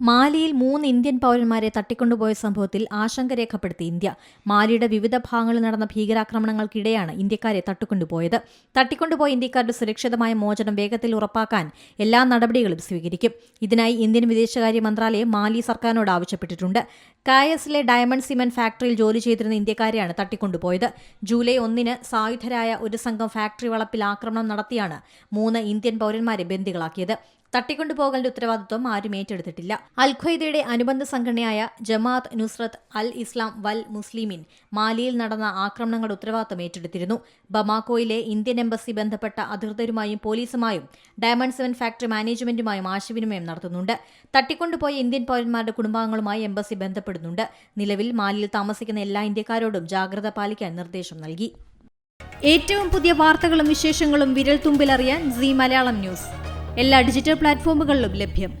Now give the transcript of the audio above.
മാലിയിൽ 3 Indian പൗരന്മാരെ തട്ടിക്കൊണ്ടുപോയ സംഭവത്തിൽ ആശങ്ക രേഖപ്പെടുത്തി ഇന്ത്യ. മാലിയുടെ വിവിധ ഭാഗങ്ങളിൽ നടന്ന ഭീകരാക്രമണങ്ങൾക്കിടെയാണ് ഇന്ത്യക്കാരെ തട്ടിക്കൊണ്ടുപോയത്. തട്ടിക്കൊണ്ടുപോയ ഇന്ത്യക്കാരുടെ സുരക്ഷിതമായ മോചനം വേഗത്തിൽ ഉറപ്പാക്കാൻ എല്ലാ നടപടികളും സ്വീകരിക്കും. ഇതിനായി ഇന്ത്യൻ വിദേശകാര്യ മന്ത്രാലയം മാലി സർക്കാരിനോട് ആവശ്യപ്പെട്ടിട്ടുണ്ട്. കായസിലെ ഡയമണ്ട് സിമന്റ് ഫാക്ടറിയിൽ ജോലി ചെയ്തിരുന്ന ഇന്ത്യക്കാരെയാണ് തട്ടിക്കൊണ്ടുപോയത്. ജൂലൈ 1 സായുധരായ ഒരു സംഘം ഫാക്ടറി വളപ്പിൽ ആക്രമണം നടത്തിയാണ് 3 ഇന്ത്യൻ പൗരന്മാരെ ബന്ദികളാക്കിയത്. തട്ടിക്കൊണ്ടുപോകലിന്റെ ഉത്തരവാദിത്വം ആരും ഏറ്റെടുത്തിട്ടില്ല. അൽ-ഖ്വയ്ദയുടെ അനുബന്ധ സംഘടനയായ ജമാഅത്ത് നുസ്രത്ത് അൽ ഇസ്ലാം വൽ മുസ്ലിമീൻ മാലിയിൽ നടന്ന ആക്രമണങ്ങളുടെ ഉത്തരവാദിത്വം ഏറ്റെടുത്തിരുന്നു. ബമാക്കോയിലെ ഇന്ത്യൻ എംബസി ബന്ധപ്പെട്ട അധികൃതരുമായും പോലീസുമായും ഡയമണ്ട് സിമന്റ് ഫാക്ടറി മാനേജ്മെന്റുമായും ആശയവിനിമയം നടത്തുന്നുണ്ട്. തട്ടിക്കൊണ്ടുപോയ ഇന്ത്യൻ പൗരന്മാരുടെ കുടുംബാംഗങ്ങളുമായി എംബസി ബന്ധപ്പെടുന്നുണ്ട്. നിലവിൽ മാലിയിൽ താമസിക്കുന്ന എല്ലാ ഇന്ത്യക്കാരോടും ജാഗ്രത പാലിക്കാൻ നിർദ്ദേശം നൽകി. ഏറ്റവും പുതിയ വാർത്തകളും വിശേഷങ്ങളും വിരൽ തുമ്പിലറിയാൻ സീ മലയാളം ന്യൂസ് എല്ലാ ഡിജിറ്റൽ പ്ലാറ്റ്ഫോമുകളിലും ലഭ്യം.